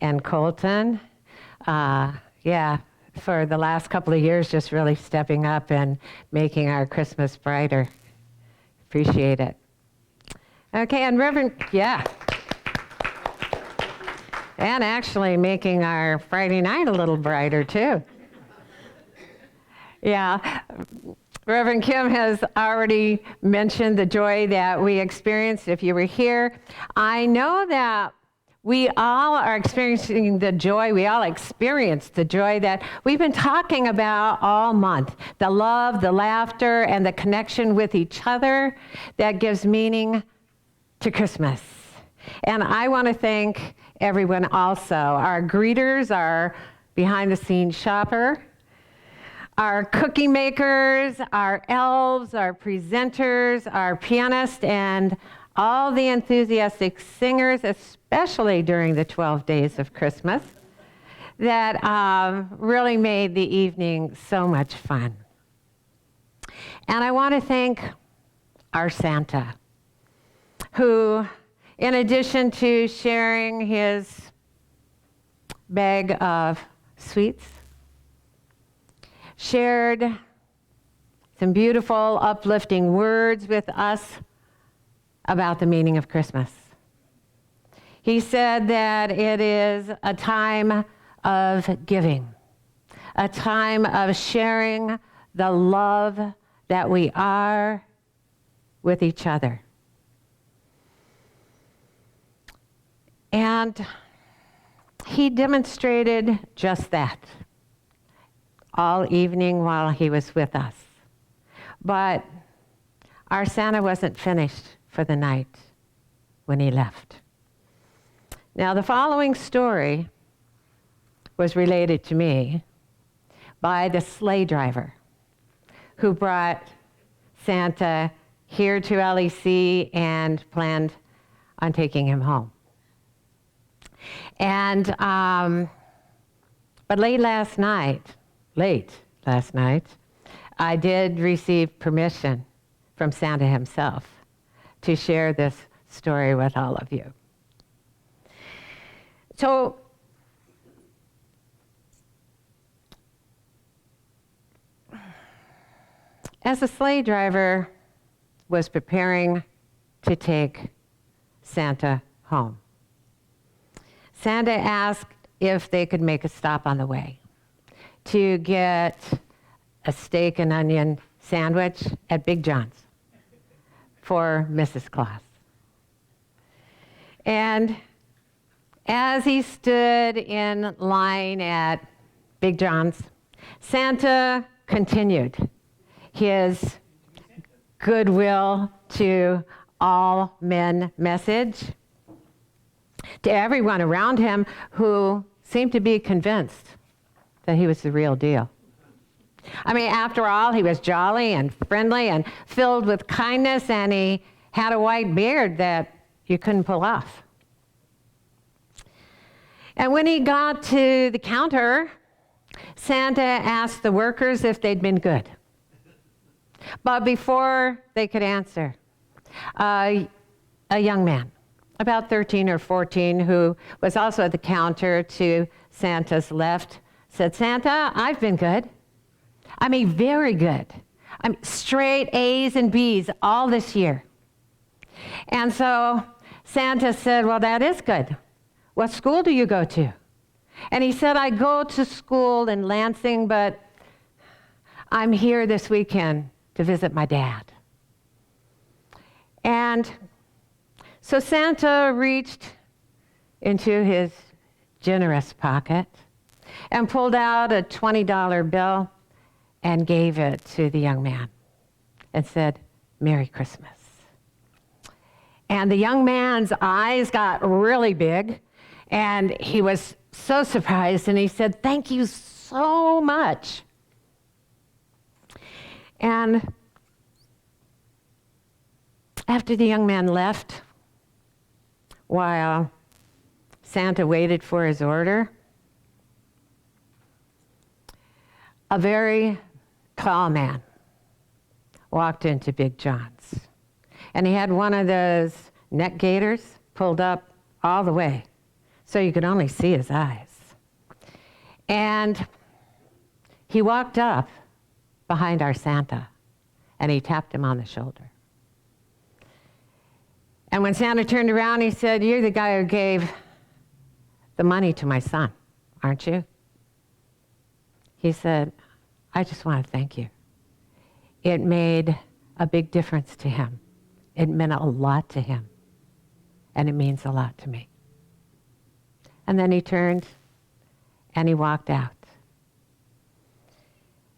and Colton. Yeah, for the last couple of years, just really stepping up and making our Christmas brighter. Appreciate it. Okay, and Reverend, yeah. And actually making our Friday night a little brighter, too. Yeah, Reverend Kim has already mentioned the joy that we experienced if you were here. I know that we all are experiencing the joy, we all experienced the joy that we've been talking about all month. The love, the laughter, and the connection with each other that gives meaning to Christmas. And I want to thank everyone also. Our greeters, our behind-the-scenes shopper, our cookie makers, our elves, our presenters, our pianists, and all the enthusiastic singers, especially during the 12 days of Christmas, that really made the evening so much fun. And I want to thank our Santa, who, in addition to sharing his bag of sweets, shared some beautiful, uplifting words with us about the meaning of Christmas. He said that it is a time of giving, a time of sharing the love that we are with each other. And he demonstrated just that all evening while he was with us. But our Santa wasn't finished for the night when he left. Now, the following story was related to me by the sleigh driver who brought Santa here to LEC and planned on taking him home. And, but late last night, I did receive permission from Santa himself to share this story with all of you. So, as the sleigh driver was preparing to take Santa home, Santa asked if they could make a stop on the way to get a steak and onion sandwich at Big John's for Mrs. Claus. And as he stood in line at Big John's, Santa continued his goodwill to all men message to everyone around him who seemed to be convinced that he was the real deal. I mean, after all, he was jolly and friendly and filled with kindness, and he had a white beard that you couldn't pull off. And when he got to the counter, Santa asked the workers if they'd been good. But before they could answer, a young man, about 13 or 14, who was also at the counter to Santa's left, said, "Santa, I've been good. I mean, very good. I'm straight A's and B's all this year." And so Santa said, "Well, that is good. What school do you go to?" And he said, "I go to school in Lansing, but I'm here this weekend to visit my dad." And so Santa reached into his generous pocket and pulled out a $20 bill and gave it to the young man and said, "Merry Christmas." And the young man's eyes got really big, and he was so surprised, and he said, "Thank you so much." And after the young man left, while Santa waited for his order, a very tall man walked into Big John's. And he had one of those neck gaiters pulled up all the way so you could only see his eyes. And he walked up behind our Santa, and he tapped him on the shoulder. And when Santa turned around, he said, "You're the guy who gave the money to my son, aren't you?" He said, "I just want to thank you." It made a big difference to him. It meant a lot to him. And it means a lot to me. And then he turned and he walked out.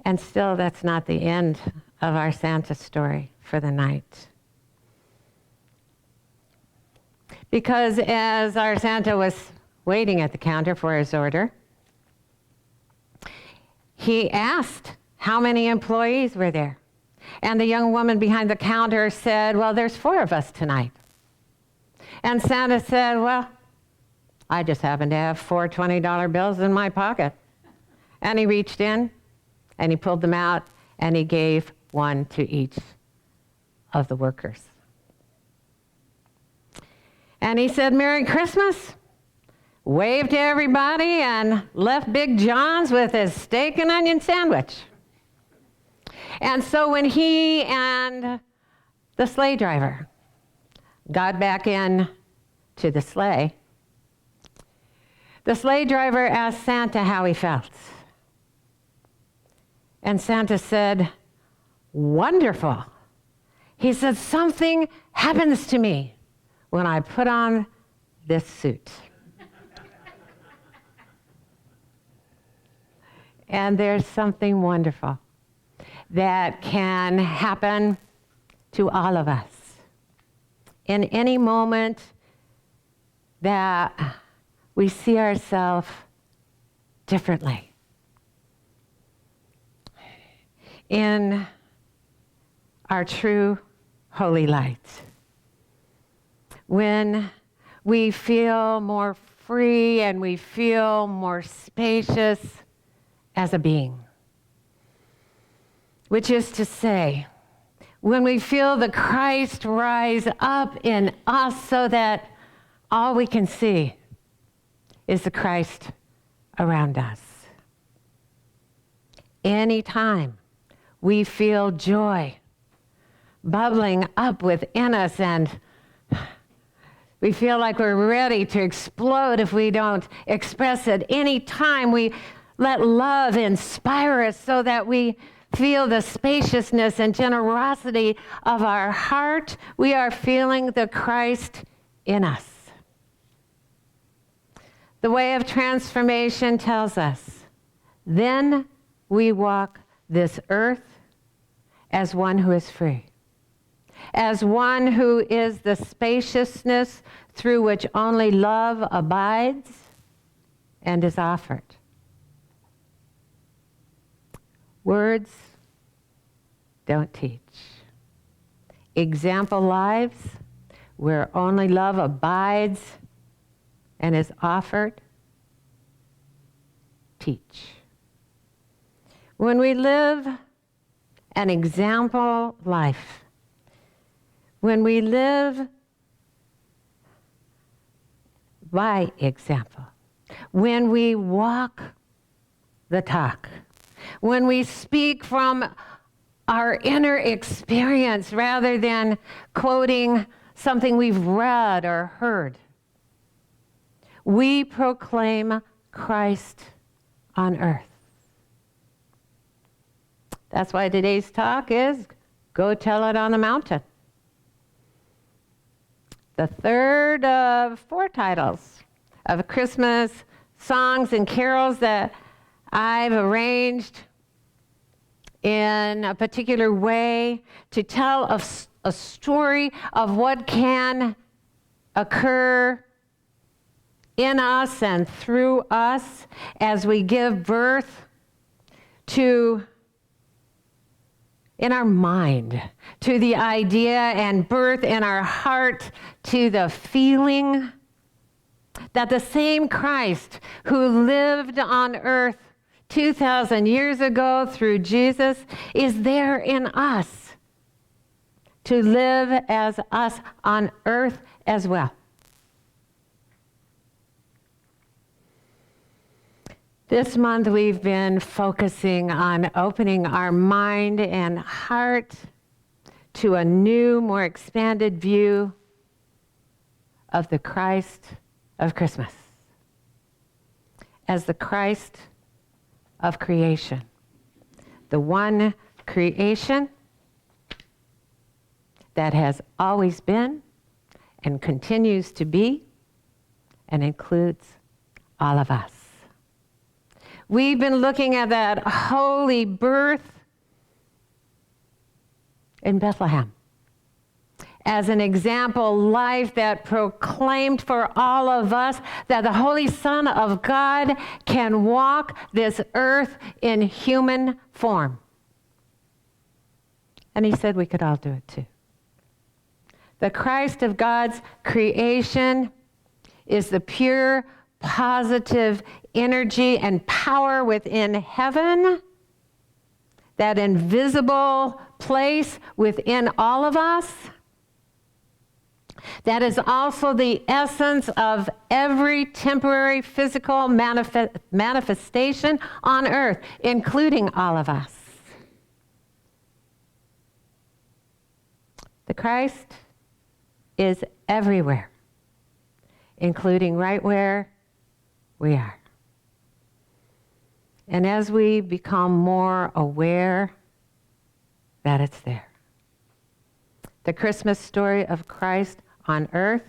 And still, that's not the end of our Santa story for the night. Because as our Santa was waiting at the counter for his order, he asked how many employees were there. And the young woman behind the counter said, "Well, there's 4 of us tonight." And Santa said, "Well, I just happen to have 4 $20 bills in my pocket." And he reached in and he pulled them out and he gave one to each of the workers. And he said, "Merry Christmas," waved to everybody, and left Big John's with his steak and onion sandwich. And so when he and the sleigh driver got back in to the sleigh driver asked Santa how he felt. And Santa said, "Wonderful." He said, "Something happens to me when I put on this suit." And there's something wonderful that can happen to all of us in any moment that we see ourselves differently. In our true holy light. When we feel more free and we feel more spacious as a being. Which is to say, when we feel the Christ rise up in us so that all we can see is the Christ around us. Anytime we feel joy bubbling up within us and we feel like we're ready to explode if we don't express it. Anytime we let love inspire us so that we feel the spaciousness and generosity of our heart, we are feeling the Christ in us. The way of transformation tells us, then we walk this earth as one who is free, as one who is the spaciousness through which only love abides and is offered. Words don't teach. Example lives where only love abides and is offered, teach. When we live an example life, when we live by example, when we walk the talk, when we speak from our inner experience rather than quoting something we've read or heard, we proclaim Christ on earth. That's why today's talk is Go Tell It on the Mountain. The third of 4 titles of Christmas songs and carols that I've arranged in a particular way to tell a story of what can occur in us and through us as we give birth to, in our mind, to the idea, and birth in our heart to the feeling that the same Christ who lived on earth 2,000 years ago through Jesus is there in us to live as us on earth as well. This month we've been focusing on opening our mind and heart to a new, more expanded view of the Christ of Christmas as the Christ of creation, the one creation that has always been and continues to be and includes all of us. We've been looking at that holy birth in Bethlehem as an example life that proclaimed for all of us that the Holy Son of God can walk this earth in human form. And he said we could all do it too. The Christ of God's creation is the pure, positive energy and power within heaven, that invisible place within all of us. That is also the essence of every temporary physical manifestation on earth, including all of us. The Christ is everywhere, including right where we are. And as we become more aware that it's there, the Christmas story of Christ on earth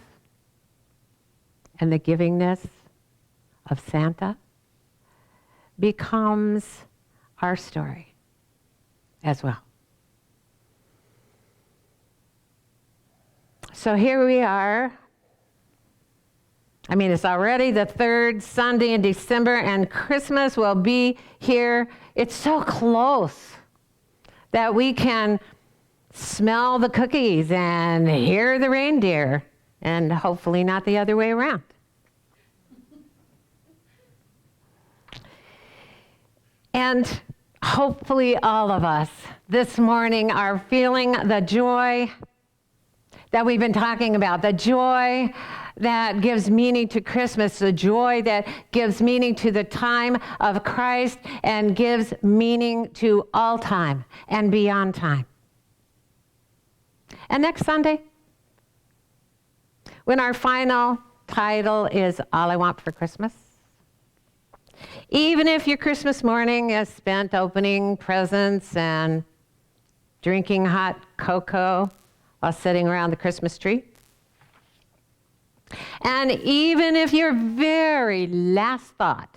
and the givingness of Santa becomes our story as well. So here we are. It's already the third Sunday in December, and Christmas will be here. It's so close that we can smell the cookies and hear the reindeer, and hopefully not the other way around. And hopefully all of us this morning are feeling the joy that we've been talking about, the joy that gives meaning to Christmas, the joy that gives meaning to the time of Christ and gives meaning to all time and beyond time. And next Sunday, when our final title is All I Want for Christmas, even if your Christmas morning is spent opening presents and drinking hot cocoa while sitting around the Christmas tree, and even if your very last thought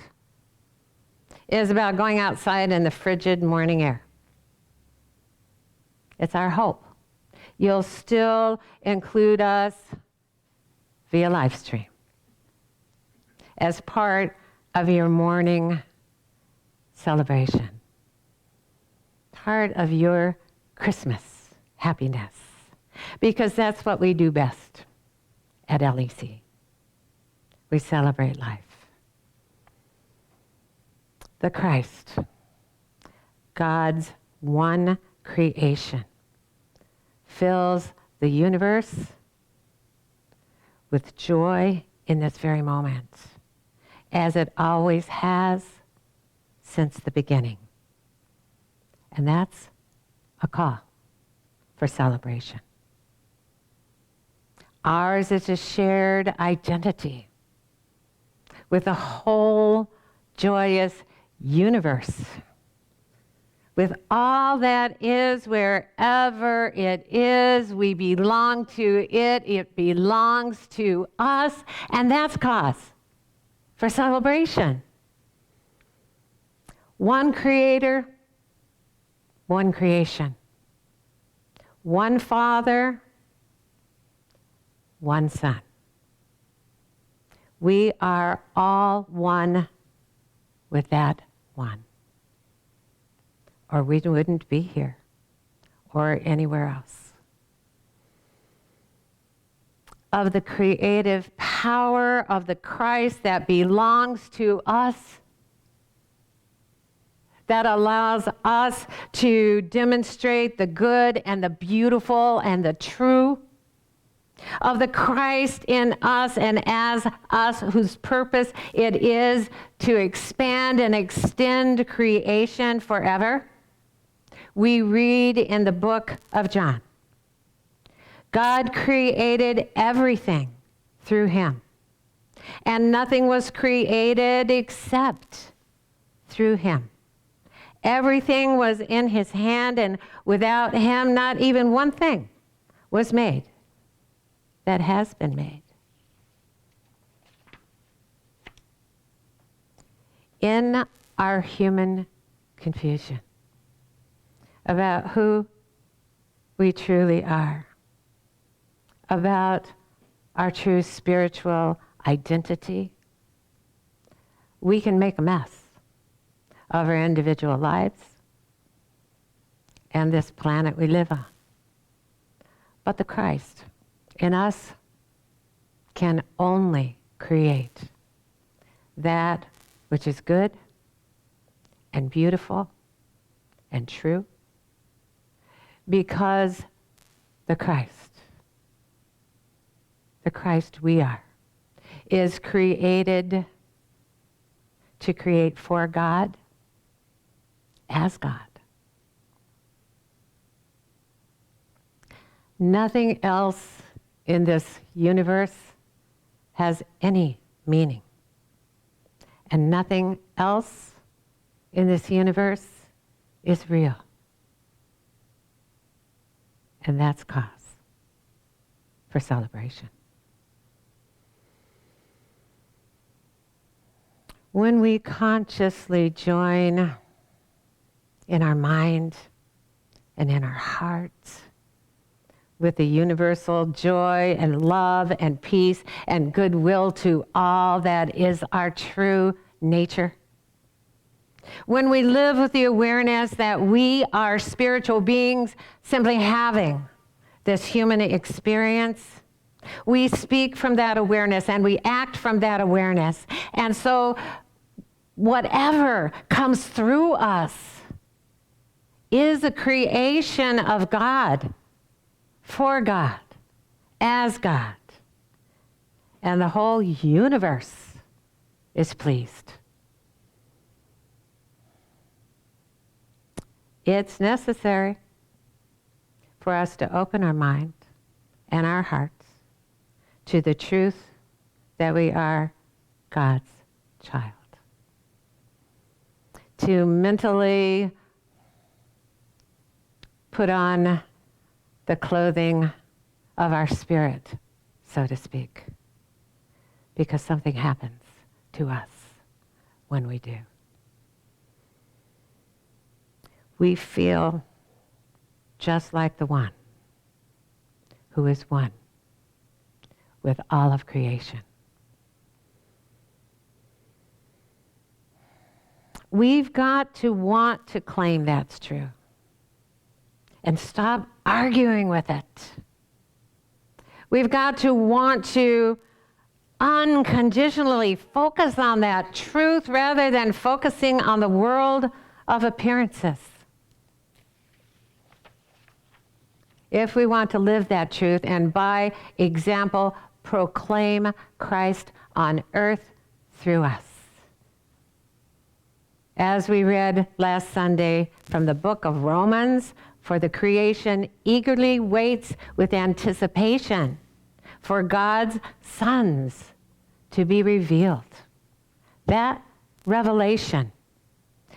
is about going outside in the frigid morning air, it's our hope you'll still include us via live stream as part of your morning celebration, part of your Christmas happiness, because that's what we do best at LEC. We celebrate life. The Christ, God's one creation, fills the universe with joy in this very moment, as it always has since the beginning. And that's a call for celebration. Ours is a shared identity with the whole joyous universe, with all that is, wherever it is. We belong to it. It belongs to us. And that's cause for celebration. One creator, one creation. One Father, one Son. We are all one with that one, or we wouldn't be here or anywhere else. Of the creative power of the Christ that belongs to us, that allows us to demonstrate the good and the beautiful and the true, of the Christ in us and as us, whose purpose it is to expand and extend creation forever, we read in the book of John, God created everything through him, and nothing was created except through him. Everything was in his hand, and without him, not even one thing was made that has been made. In our human confusion about who we truly are, about our true spiritual identity, we can make a mess of our individual lives and this planet we live on. But the Christ in us can only create that which is good and beautiful and true, because the Christ we are, is created to create for God, as God. Nothing else in this universe has any meaning. And nothing else in this universe is real. And that's cause for celebration. When we consciously join in our mind and in our hearts with the universal joy and love and peace and goodwill to all that is our true nature, when we live with the awareness that we are spiritual beings simply having this human experience, we speak from that awareness and we act from that awareness. And so whatever comes through us is a creation of God, for God, as God. And the whole universe is pleased. It's necessary for us to open our mind and our hearts to the truth that we are God's child. To mentally put on the clothing of our spirit, so to speak, because something happens to us when we do. We feel just like the one who is one with all of creation. We've got to want to claim that's true and stop arguing with it. We've got to want to unconditionally focus on that truth rather than focusing on the world of appearances. If we want to live that truth and by example proclaim Christ on earth through us. As we read last Sunday from the book of Romans, for the creation eagerly waits with anticipation for God's sons to be revealed. That revelation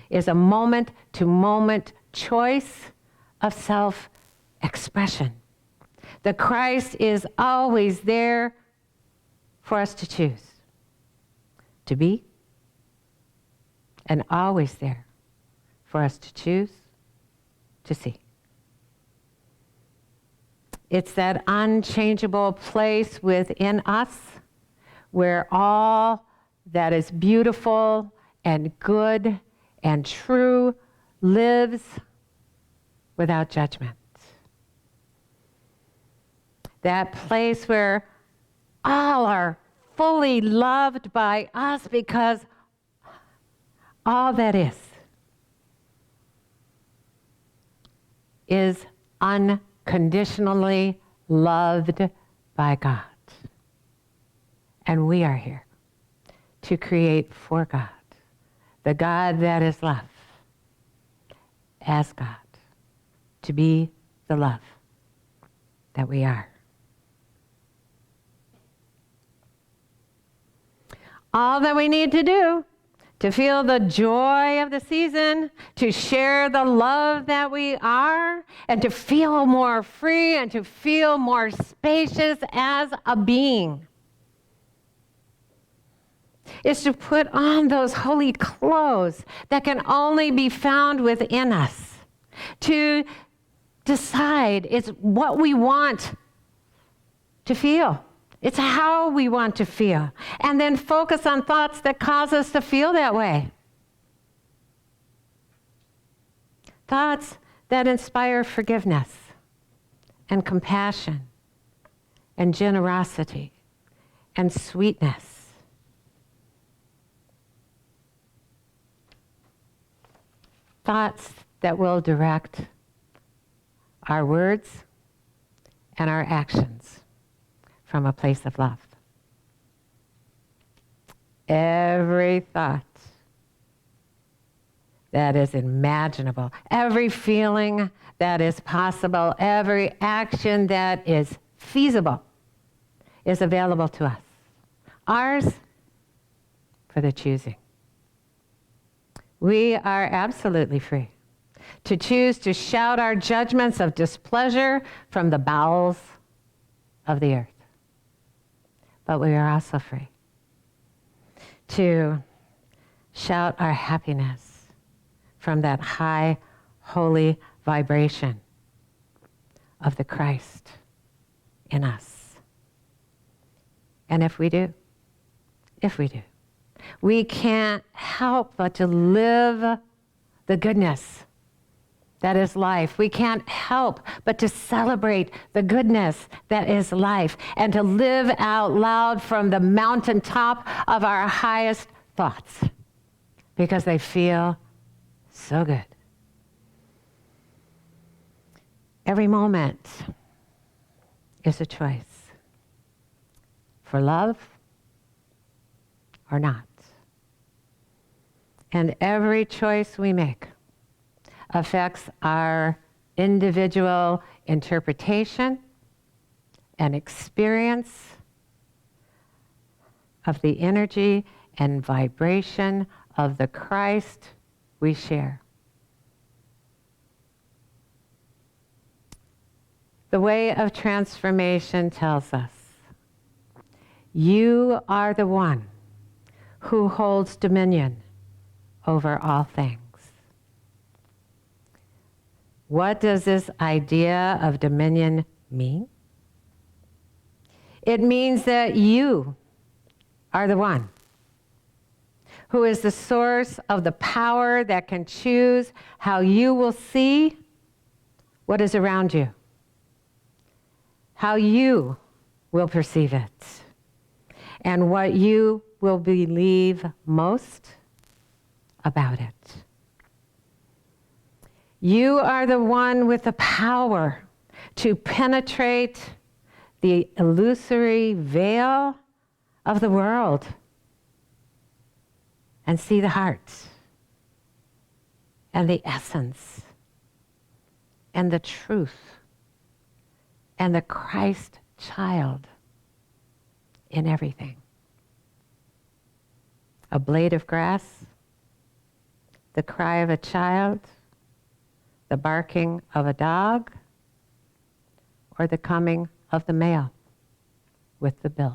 is a moment-to-moment choice of self-expression. The Christ is always there for us to choose to be, and always there for us to choose to see. It's that unchangeable place within us where all that is beautiful and good and true lives without judgment. That place where all are fully loved by us because all that is unconditionally loved by God. And we are here to create for God, the God that is love, as God, to be the love that we are. All that we need to do to feel the joy of the season, to share the love that we are, and to feel more free and to feel more spacious as a being, is to put on those holy clothes that can only be found within us, to decide it's what we want to feel. It's how we want to feel. And then focus on thoughts that cause us to feel that way. Thoughts that inspire forgiveness and compassion and generosity and sweetness. Thoughts that will direct our words and our actions from a place of love. Every thought that is imaginable, every feeling that is possible, every action that is feasible is available to us. Ours for the choosing. We are absolutely free to choose to shout our judgments of displeasure from the bowels of the earth. But we are also free to shout our happiness from that high, holy vibration of the Christ in us. And if we do, we can't help but to live the goodness that is life. We can't help but to celebrate the goodness that is life and to live out loud from the mountaintop of our highest thoughts because they feel so good. Every moment is a choice for love or not. And every choice we make affects our individual interpretation and experience of the energy and vibration of the Christ we share. The way of transformation tells us, you are the one who holds dominion over all things. What does this idea of dominion mean? It means that you are the one who is the source of the power that can choose how you will see what is around you, how you will perceive it, and what you will believe most about it. You are the one with the power to penetrate the illusory veil of the world and see the heart and the essence and the truth and the Christ child in everything. A blade of grass, the cry of a child, the barking of a dog, or the coming of the mail with the bills.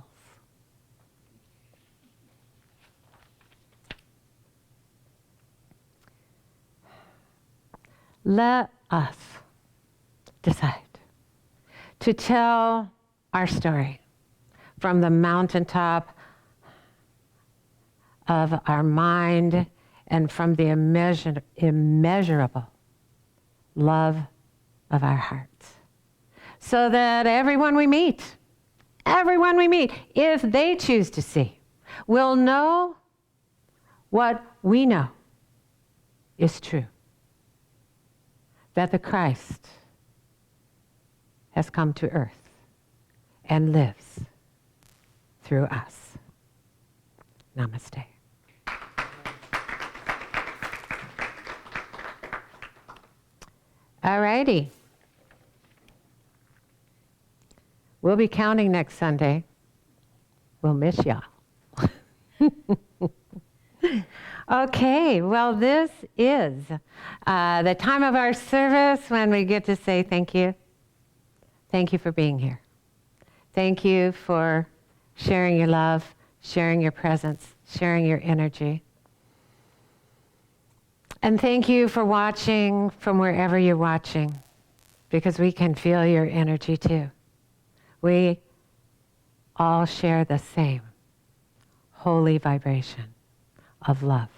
Let us decide to tell our story from the mountaintop of our mind and from the immeasurable love of our hearts. So that everyone we meet, if they choose to see, will know what we know is true. That the Christ has come to earth and lives through us. Namaste. All righty. We'll be counting next Sunday. We'll miss y'all. Okay, well, this is the time of our service when we get to say thank you. Thank you for being here. Thank you for sharing your love, sharing your presence, sharing your energy. And thank you for watching from wherever you're watching, because we can feel your energy too. We all share the same holy vibration of love.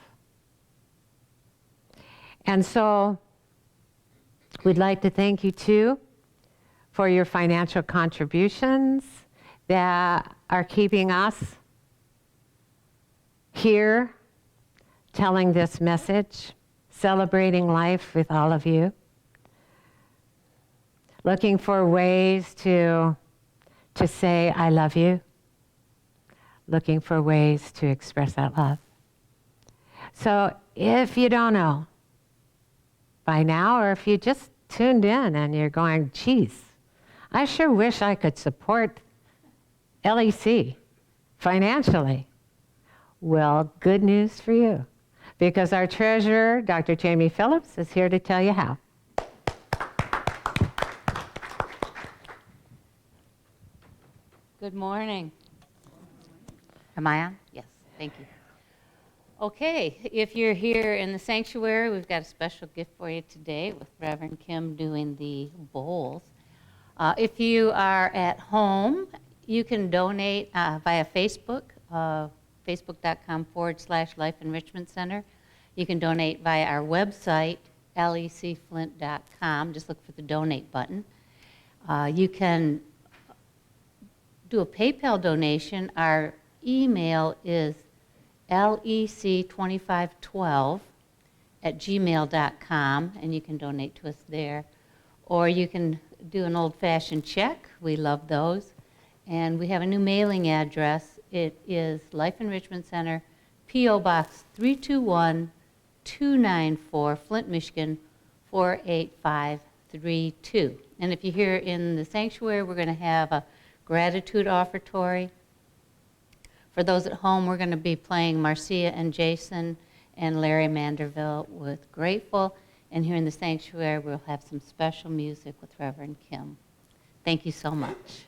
And so we'd like to thank you too for your financial contributions that are keeping us here telling this message, celebrating life with all of you, looking for ways to say I love you, looking for ways to express that love. So if you don't know by now, or if you just tuned in and you're going, geez, I sure wish I could support LEC financially. Well, good news for you, because our treasurer, Dr. Jamie Phillips, is here to tell you how. Good morning. Am I on? Yes, thank you. Okay, if you're here in the sanctuary, we've got a special gift for you today with Reverend Kim doing the bowls. If you are at home, you can donate via Facebook, facebook.com/Life Enrichment Center. You can donate via our website, lecflint.com. Just look for the donate button. You can do a PayPal donation. Our email is lec2512@gmail.com, and you can donate to us there. Or you can do an old-fashioned check. We love those. And we have a new mailing address. It is Life Enrichment Center, P.O. Box 321-294, Flint, Michigan, 48532. And if you're here in the sanctuary, we're going to have a gratitude offertory. For those at home, we're going to be playing Marcia and Jason and Larry Manderville with Grateful. And here in the sanctuary, we'll have some special music with Reverend Kim. Thank you so much.